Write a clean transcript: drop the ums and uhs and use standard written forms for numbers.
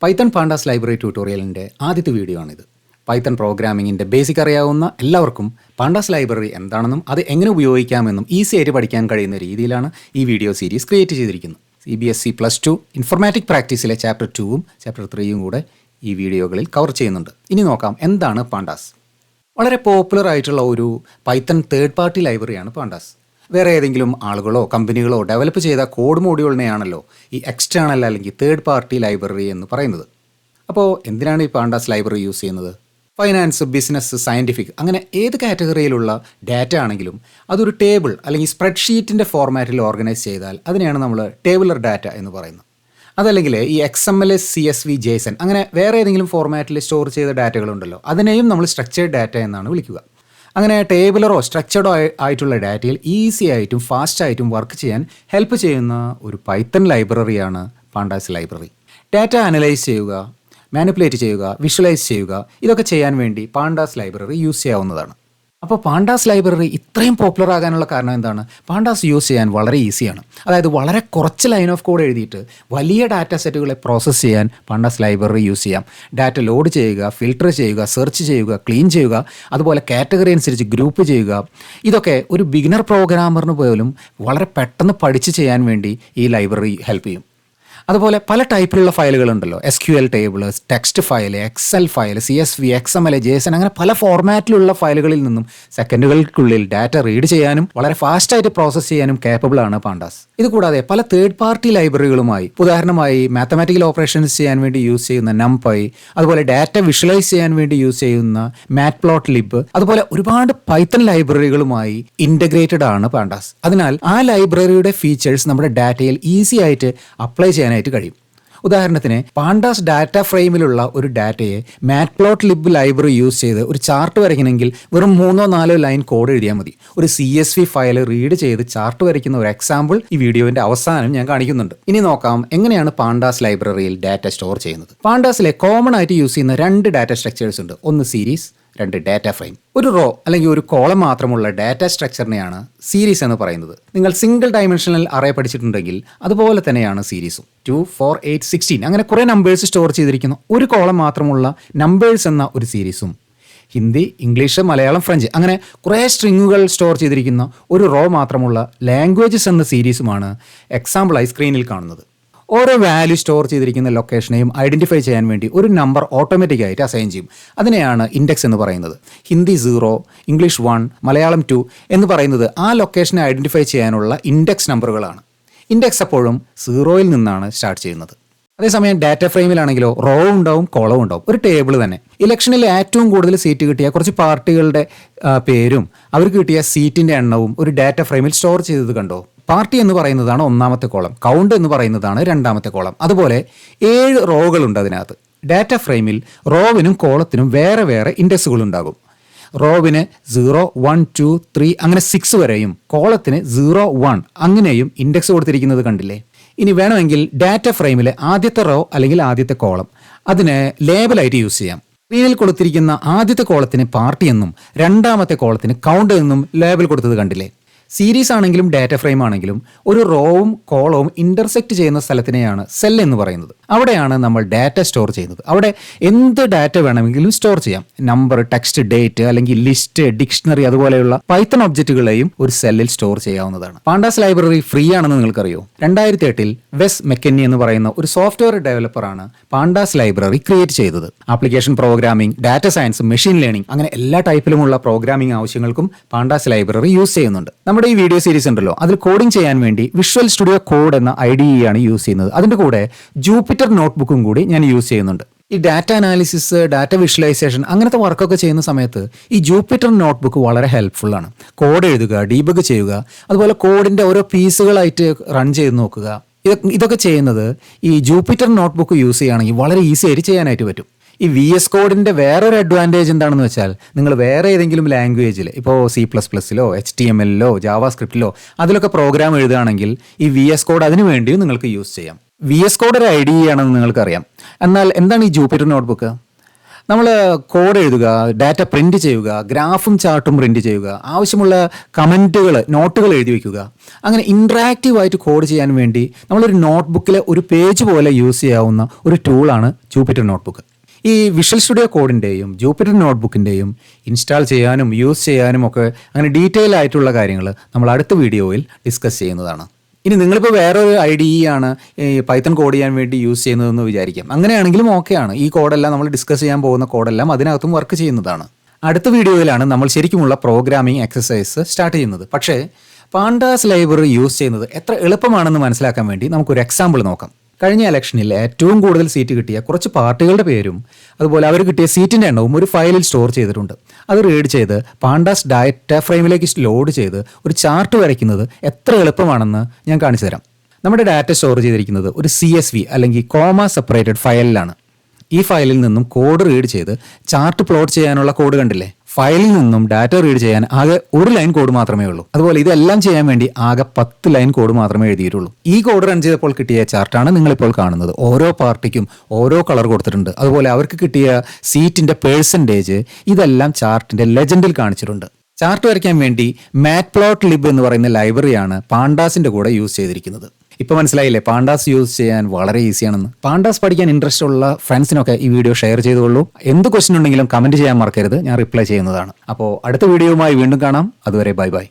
Python pandas library ട്യൂട്ടോറിയലിൻ്റെ ആദ്യത്തെ video ആണിത്. Python പ്രോഗ്രാമിങ്ങിൻ്റെ basic അറിയാവുന്ന എല്ലാവർക്കും പാണ്ടാസ് ലൈബ്രറി എന്താണെന്നും അത് എങ്ങനെ ഉപയോഗിക്കാമെന്നും ഈസി ആയിട്ട് പഠിക്കാൻ കഴിയുന്ന രീതിയിലാണ് ഈ വീഡിയോ സീരീസ് ക്രിയേറ്റ് ചെയ്തിരിക്കുന്നത്. CBSE+2 ഇൻഫർമാറ്റിക് പ്രാക്ടീസിലെ ചാപ്റ്റർ 2ഉം ചാപ്റ്റർ 3യും കൂടെ ഈ വീഡിയോകളിൽ കവർ ചെയ്യുന്നുണ്ട്. ഇനി നോക്കാം എന്താണ് പാണ്ടാസ്. വളരെ പോപ്പുലർ ആയിട്ടുള്ള ഒരു പൈത്തൺ തേർഡ് പാർട്ടി ലൈബ്രറിയാണ് പാണ്ടാസ്. വേറെ ഏതെങ്കിലും ആളുകളോ കമ്പനികളോ ഡെവലപ്പ് ചെയ്ത കോഡ് മോഡ്യൂളിനെയാണല്ലോ ഈ എക്സ്റ്റേണൽ അല്ലെങ്കിൽ തേർഡ് പാർട്ടി ലൈബ്രറി എന്ന് പറയുന്നത്. അപ്പോൾ എന്തിനാണ് ഈ പാണ്ടാസ് ലൈബ്രറി യൂസ് ചെയ്യുന്നത്? ഫൈനാൻസ്, ബിസിനസ്, സയൻറ്റിഫിക് അങ്ങനെ ഏത് കാറ്റഗറിയിലുള്ള ഡാറ്റ ആണെങ്കിലും അതൊരു ടേബിൾ അല്ലെങ്കിൽ സ്പ്രെഡ്ഷീറ്റിൻ്റെ ഫോർമാറ്റിൽ ഓർഗനൈസ് ചെയ്താൽ അതിനെയാണ് നമ്മൾ ടേബിളർ ഡാറ്റ എന്ന് പറയുന്നത്. അതല്ലെങ്കിൽ ഈ XML, CSV, JSON അങ്ങനെ വേറെ ഏതെങ്കിലും ഫോർമാറ്റിൽ സ്റ്റോർ ചെയ്ത ഡാറ്റകളുണ്ടല്ലോ, അതിനെയും നമ്മൾ സ്ട്രക്ചേർഡ് ഡാറ്റ എന്നാണ് വിളിക്കുക. അങ്ങനെ ടേബിളറോ സ്ട്രക്ചർഡോ ആയിട്ടുള്ള ഡാറ്റയിൽ ഈസി ആയിട്ടും ഫാസ്റ്റ് ആയിട്ടും വർക്ക് ചെയ്യാൻ ഹെൽപ്പ് ചെയ്യുന്ന ഒരു Python ലൈബ്രറിയാണ് pandas library. Data analyse ചെയ്യുക, മാനിപ്പുലേറ്റ് ചെയ്യുക, വിഷ്വലൈസ് ചെയ്യുക, ഇതൊക്കെ ചെയ്യാൻ വേണ്ടി പാണ്ടാസ് ലൈബ്രറി യൂസ് ചെയ്യാവുന്നതാണ്. അപ്പോൾ പാണ്ടാസ് ലൈബ്രറി ഇത്രയും പോപ്പുലർ ആകാനുള്ള കാരണം എന്താണ്? പാണ്ടാസ് യൂസ് ചെയ്യാൻ വളരെ ഈസിയാണ്. അതായത് വളരെ കുറച്ച് ലൈൻ ഓഫ് കോഡ് എഴുതിയിട്ട് വലിയ ഡാറ്റ സെറ്റുകളെ പ്രോസസ്സ് ചെയ്യാൻ പാണ്ടാസ് ലൈബ്രറി യൂസ് ചെയ്യാം. ഡാറ്റ ലോഡ് ചെയ്യുക, ഫിൽട്ടർ ചെയ്യുക, സെർച്ച് ചെയ്യുക, ക്ലീൻ ചെയ്യുക, അതുപോലെ കാറ്റഗറി അനുസരിച്ച് ഗ്രൂപ്പ് ചെയ്യുക, ഇതൊക്കെ ഒരു ബിഗിനർ പ്രോഗ്രാമറിന് പോലും വളരെ പെട്ടെന്ന് പഠിച്ച് ചെയ്യാൻ വേണ്ടി ഈ ലൈബ്രറി ഹെൽപ്പ് ചെയ്യും. അതുപോലെ പല ടൈപ്പിലുള്ള ഫയലുകളുണ്ടല്ലോ, SQL table, text file, Excel file, CSV, XML, JSON അങ്ങനെ പല ഫോർമാറ്റിലുള്ള ഫയലുകളിൽ നിന്നും സെക്കൻഡുകൾക്കുള്ളിൽ ഡാറ്റ റീഡ് ചെയ്യാനും വളരെ ഫാസ്റ്റായിട്ട് പ്രോസസ്സ് ചെയ്യാനും കേപ്പബിൾ ആണ് പാണ്ടാസ്. ഇതുകൂടാതെ പല തേർഡ് പാർട്ടി ലൈബ്രറികളുമായി, ഉദാഹരണമായി മാത്തമാറ്റിക്കൽ ഓപ്പറേഷൻസ് ചെയ്യാൻ വേണ്ടി യൂസ് ചെയ്യുന്ന NumPy, അതുപോലെ ഡാറ്റ വിഷ്വലൈസ് ചെയ്യാൻ വേണ്ടി യൂസ് ചെയ്യുന്ന Matplotlib, അതുപോലെ ഒരുപാട് പൈത്തൺ ലൈബ്രറികളുമായി ഇൻ്റഗ്രേറ്റഡ് ആണ് പാണ്ടാസ്. അതിനാൽ ആ ലൈബ്രറിയുടെ ഫീച്ചേഴ്സ് നമ്മുടെ ഡാറ്റയിൽ ഈസി ആയിട്ട് അപ്ലൈ ചെയ്യാനായിട്ട് കഴിയും. ഉദാഹരണത്തിന് പാണ്ടാസ് ഡാറ്റ ഫ്രെയിമിലുള്ള ഒരു ഡാറ്റയെ Matplotlib ലൈബ്രറി യൂസ് ചെയ്ത് ഒരു ചാർട്ട് വരയ്ക്കണമെങ്കിൽ വെറും 3-4 ലൈൻ കോഡ് എഴുതിയാൽ മതി. ഒരു CSV ഫയൽ റീഡ് ചെയ്ത് ചാർട്ട് വരയ്ക്കുന്ന ഒരു എക്സാമ്പിൾ ഈ വീഡിയോയുടെ അവസാനം ഞാൻ കാണിക്കുന്നുണ്ട്. ഇനി നോക്കാം എങ്ങനെയാണ് പാണ്ടാസ് ലൈബ്രറിയിൽ ഡാറ്റ സ്റ്റോർ ചെയ്യുന്നത്. പാണ്ടാസിലെ കോമൺ ആയിട്ട് യൂസ് ചെയ്യുന്ന 2 ഡാറ്റ സ്ട്രക്ചേഴ്സ് ഉണ്ട്. ഒന്ന് സീരീസ്, 2 ഡാറ്റ ഫ്രെയിം. ഒരു റോ അല്ലെങ്കിൽ ഒരു കോളം മാത്രമുള്ള ഡാറ്റ സ്ട്രക്ചറിനെയാണ് സീരീസ് എന്ന് പറയുന്നത്. നിങ്ങൾ സിംഗിൾ ഡയമെൻഷണൽ അറേ പഠിച്ചിട്ടുണ്ടെങ്കിൽ അതുപോലെ തന്നെയാണ് സീരീസും. 2, 4, 8, 16 അങ്ങനെ കുറേ നമ്പേഴ്സ് സ്റ്റോർ ചെയ്തിരിക്കുന്ന ഒരു കോളം മാത്രമുള്ള നമ്പേഴ്സ് എന്ന ഒരു സീരീസും. ഹിന്ദി, ഇംഗ്ലീഷ്, മലയാളം, ഫ്രഞ്ച് അങ്ങനെ കുറേ സ്ട്രിങ്ങുകൾ സ്റ്റോർ ചെയ്തിരിക്കുന്ന ഒരു റോ മാത്രമുള്ള ലാംഗ്വേജസ് എന്ന സീരീസുമാണ് എക്സാമ്പിളായി സ്ക്രീനിൽ കാണുന്നത്. ഓരോ വാല്യൂ സ്റ്റോർ ചെയ്തിരിക്കുന്ന ലൊക്കേഷനെയും ഐഡൻറ്റിഫൈ ചെയ്യാൻ വേണ്ടി ഒരു നമ്പർ ഓട്ടോമാറ്റിക്കായിട്ട് അസൈൻ ചെയ്യും. അതിനെയാണ് ഇൻഡെക്സ് എന്ന് പറയുന്നത്. ഹിന്ദി 0, ഇംഗ്ലീഷ് 1, മലയാളം 2 എന്ന് പറയുന്നത് ആ ലൊക്കേഷനെ ഐഡൻറ്റിഫൈ ചെയ്യാനുള്ള ഇൻഡെക്സ് നമ്പറുകളാണ്. ഇൻഡെക്സ് എപ്പോഴും 0യിൽ നിന്നാണ് സ്റ്റാർട്ട് ചെയ്യുന്നത്. അതേസമയം ഡാറ്റ ഫ്രെയിമിലാണെങ്കിലോ റോ ഉണ്ടാവും, കോളം ഉണ്ടാവും, ഒരു ടേബിൾ തന്നെ. ഇലക്ഷനിൽ ഏറ്റവും കൂടുതൽ സീറ്റ് കിട്ടിയ കുറച്ച് പാർട്ടികളുടെ പേരും അവർക്ക് കിട്ടിയ സീറ്റിൻ്റെ എണ്ണവും ഒരു ഡാറ്റ ഫ്രെയിമിൽ സ്റ്റോർ ചെയ്തത് കണ്ടോ? പാർട്ടി എന്ന് പറയുന്നതാണ് ഒന്നാമത്തെ കോളം, കൗണ്ട് എന്ന് പറയുന്നതാണ് രണ്ടാമത്തെ കോളം. അതുപോലെ 7 റോകളുണ്ട് അതിനകത്ത്. ഡാറ്റ ഫ്രെയിമിൽ റോവിനും കോളത്തിനും വേറെ വേറെ ഇൻഡെക്സുകൾ ഉണ്ടാകും. റോവിന് 0, 1, 2, 3 അങ്ങനെ 6 വരെയും കോളത്തിന് 0, 1 അങ്ങനെയും ഇൻഡെക്സ് കൊടുത്തിരിക്കുന്നത് കണ്ടില്ലേ? ഇനി വേണമെങ്കിൽ ഡാറ്റ ഫ്രെയിമിലെ ആദ്യത്തെ റോ അല്ലെങ്കിൽ ആദ്യത്തെ കോളം അതിന് ലേബലായിട്ട് യൂസ് ചെയ്യാം. സ്ക്രീനിൽ കൊടുത്തിരിക്കുന്ന ആദ്യത്തെ കോളത്തിന് പാർട്ടി എന്നും രണ്ടാമത്തെ കോളത്തിന് കൗണ്ട് എന്നും ലേബൽ കൊടുത്തത് കണ്ടില്ലേ? സീരീസ് ആണെങ്കിലും ഡാറ്റ ഫ്രെയിം ആണെങ്കിലും ഒരു റോവും കോളവും ഇന്റർസെക്റ്റ് ചെയ്യുന്ന സ്ഥലത്തിനെയാണ് സെൽ എന്ന് പറയുന്നത്. അവിടെയാണ് നമ്മൾ ഡാറ്റ സ്റ്റോർ ചെയ്യുന്നത്. അവിടെ എന്ത് ഡാറ്റ വേണമെങ്കിലും സ്റ്റോർ ചെയ്യാം. നമ്പർ, ടെക്സ്റ്റ്, ഡേറ്റ് അല്ലെങ്കിൽ ലിസ്റ്റ്, ഡിക്ഷണറി അതുപോലെയുള്ള പൈത്തൺ ഒബ്ജക്റ്റുകളെയും ഒരു സെല്ലിൽ സ്റ്റോർ ചെയ്യാവുന്നതാണ്. പാണ്ടാസ് ലൈബ്രറി ഫ്രീ ആണെന്ന് നിങ്ങൾക്കറിയോ? 2008 വെസ് മെക്കന്നി എന്ന് പറയുന്ന ഒരു സോഫ്റ്റ്വെയർ ഡെവലപ്പറാണ് പാണ്ടാസ് ലൈബ്രറി ക്രിയേറ്റ് ചെയ്തത്. Application programming, data science, machine learning അങ്ങനെ എല്ലാ ടൈപ്പിലുമുള്ള പ്രോഗ്രാമിംഗ് ആവശ്യങ്ങൾക്കും പാണ്ടാസ് ലൈബ്രറി യൂസ് ചെയ്യുന്നുണ്ട്. നമ്മുടെ ഈ വീഡിയോ സീരീസ് ഉണ്ടല്ലോ, അതിൽ കോഡിംഗ് ചെയ്യാൻ വേണ്ടി വിഷ്വൽ സ്റ്റുഡിയോ കോഡ് എന്ന IDE ആണ് യൂസ് ചെയ്യുന്നത്. അതിൻ്റെ കൂടെ ജൂപ്പിറ്റർ നോട്ട്ബുക്കും കൂടി ഞാൻ യൂസ് ചെയ്യുന്നുണ്ട്. ഈ ഡാറ്റ അനാലിസിസ്, ഡാറ്റ വിഷ്വലൈസേഷൻ അങ്ങനത്തെ വർക്കൊക്കെ ചെയ്യുന്ന സമയത്ത് ഈ ജൂപ്പിറ്റർ നോട്ട്ബുക്ക് വളരെ ഹെൽപ്ഫുള്ളാണ്. കോഡ് എഴുതുക, ഡീബഗ് ചെയ്യുക, അതുപോലെ കോഡിൻ്റെ ഓരോ പീസുകളായിട്ട് റൺ ചെയ്ത് നോക്കുക, ഇതൊക്കെ ചെയ്യുന്നത് ഈ ജൂപ്പിറ്റർ നോട്ട്ബുക്ക് യൂസ് ചെയ്യുകയാണെങ്കിൽ വളരെ ഈസി ആയിട്ട് ചെയ്യാനായിട്ട് പറ്റും. ഈ VS കോഡിൻ്റെ വേറൊരു അഡ്വാൻറ്റേജ് എന്താണെന്ന് വെച്ചാൽ നിങ്ങൾ വേറെ ഏതെങ്കിലും ലാംഗ്വേജിൽ ഇപ്പോൾ C++ലോ HTMLലോ ജാവാസ്ക്രിപ്റ്റിലോ അതിലൊക്കെ പ്രോഗ്രാം എഴുതുകയാണെങ്കിൽ ഈ VS കോഡ് അതിനു വേണ്ടിയും നിങ്ങൾക്ക് യൂസ് ചെയ്യാം. VS കോഡ് ഒരു IDE ആണെന്ന് നിങ്ങൾക്കറിയാം. എന്നാൽ എന്താണ് ഈ ജൂപ്പിറ്റർ നോട്ട്ബുക്ക്? നമ്മൾ കോഡ് എഴുതുക, ഡാറ്റ പ്രിൻറ്റ് ചെയ്യുക, ഗ്രാഫും ചാർട്ടും പ്രിൻറ്റ് ചെയ്യുക, ആവശ്യമുള്ള കമൻറ്റുകൾ, നോട്ടുകൾ എഴുതി വയ്ക്കുക. അങ്ങനെ ഇൻട്രാക്റ്റീവായിട്ട് കോഡ് ചെയ്യാൻ വേണ്ടി നമ്മളൊരു നോട്ട്ബുക്കിലെ ഒരു പേജ് പോലെ യൂസ് ചെയ്യാവുന്ന ഒരു ടൂളാണ് ജൂപ്പിറ്റർ നോട്ട്ബുക്ക്. ഈ വിഷ്വൽ സ്റ്റുഡിയോ കോഡിൻ്റെയും ജൂപ്പിറ്റർ നോട്ട്ബുക്കിൻ്റെയും ഇൻസ്റ്റാൾ ചെയ്യാനും യൂസ് ചെയ്യാനും ഒക്കെ അങ്ങനെ ഡീറ്റെയിൽ ആയിട്ടുള്ള കാര്യങ്ങൾ നമ്മൾ അടുത്ത വീഡിയോയിൽ ഡിസ്കസ് ചെയ്യുന്നതാണ്. ഇനി നിങ്ങളിപ്പോൾ വേറൊരു IDE ആണ് ഈ പൈത്തൺ കോഡ് ചെയ്യാൻ വേണ്ടി യൂസ് ചെയ്യുന്നതെന്ന് വിചാരിക്കാം. അങ്ങനെയാണെങ്കിലും ഓക്കെയാണ്. ഈ കോഡെല്ലാം നമ്മൾ ഡിസ്കസ് ചെയ്യാൻ പോകുന്ന കോഡെല്ലാം അതിനകത്തും വർക്ക് ചെയ്യുന്നതാണ്. അടുത്ത വീഡിയോയിലാണ് നമ്മൾ ശരിക്കുമുള്ള പ്രോഗ്രാമിംഗ് എക്സസൈസ് സ്റ്റാർട്ട് ചെയ്യുന്നത്. പക്ഷേ പാണ്ടാസ് ലൈബ്രറി യൂസ് ചെയ്യുന്നത് എത്ര എളുപ്പമാണെന്ന് മനസ്സിലാക്കാൻ വേണ്ടി നമുക്കൊരു എക്സാമ്പിൾ നോക്കാം. കഴിഞ്ഞ ഇലക്ഷനിൽ ഏറ്റവും കൂടുതൽ സീറ്റ് കിട്ടിയ കുറച്ച് പാർട്ടികളുടെ പേരും അതുപോലെ അവർ കിട്ടിയ സീറ്റിൻ്റെ എണ്ണവും ഒരു ഫയലിൽ സ്റ്റോർ ചെയ്തിട്ടുണ്ട്. അത് റീഡ് ചെയ്ത് പാണ്ടാസ് ഡാറ്റ ഫ്രെയിമിലേക്ക് ലോഡ് ചെയ്ത് ഒരു ചാർട്ട് വരയ്ക്കുന്നത് എത്ര എളുപ്പമാണെന്ന് ഞാൻ കാണിച്ചു തരാം. നമ്മുടെ ഡാറ്റ സ്റ്റോർ ചെയ്തിരിക്കുന്നത് ഒരു CSV അല്ലെങ്കിൽ കോമ സെപ്പറേറ്റഡ് ഫയലിലാണ്. ഈ ഫയലിൽ നിന്നും കോഡ് റീഡ് ചെയ്ത് ചാർട്ട് പ്ലോട്ട് ചെയ്യാനുള്ള കോഡ് കണ്ടില്ലേ? ഫയലിൽ നിന്നും ഡാറ്റ റീഡ് ചെയ്യാൻ ആകെ ഒരു ലൈൻ കോഡ് മാത്രമേ ഉള്ളൂ. അതുപോലെ ഇതെല്ലാം ചെയ്യാൻ വേണ്ടി ആകെ 10 ലൈൻ കോഡ് മാത്രമേ എഴുതിയിട്ടുള്ളൂ. ഈ കോഡ് റൺ ചെയ്തപ്പോൾ കിട്ടിയ ചാർട്ടാണ് നിങ്ങളിപ്പോൾ കാണുന്നത്. ഓരോ പാർട്ടിക്കും ഓരോ കളർ കൊടുത്തിട്ടുണ്ട്. അതുപോലെ അവർക്ക് കിട്ടിയ സീറ്റിൻ്റെ പെർസെൻറ്റേജ് ഇതെല്ലാം ചാർട്ടിൻ്റെ ലെജൻഡിൽ കാണിച്ചിട്ടുണ്ട്. ചാർട്ട് വരയ്ക്കാൻ വേണ്ടി മാറ്റ്പ്ലോട്ട്ലിബ് എന്ന് പറയുന്ന ലൈബ്രറിയാണ് പാണ്ടാസിൻ്റെ കൂടെ യൂസ് ചെയ്തിരിക്കുന്നത്. ഇപ്പോൾ മനസ്സിലായില്ലേ പാണ്ടാസ് യൂസ് ചെയ്യാൻ വളരെ ഈസിയാണെന്ന്. പാണ്ടാസ് പഠിക്കാൻ ഇൻട്രസ്റ്റ് ഉള്ള ഫ്രണ്ട്സിനൊക്കെ ഈ വീഡിയോ ഷെയർ ചെയ്തോളൂ. എന്ത് ക്വസ്റ്റ്യൻ ഉണ്ടെങ്കിലും കമൻറ്റ് ചെയ്യാൻ മറക്കരുത്, ഞാൻ റിപ്ലൈ ചെയ്യുന്നതാണ്. അപ്പോൾ അടുത്ത വീഡിയോയുമായി വീണ്ടും കാണാം. അതുവരെ ബൈ ബൈ.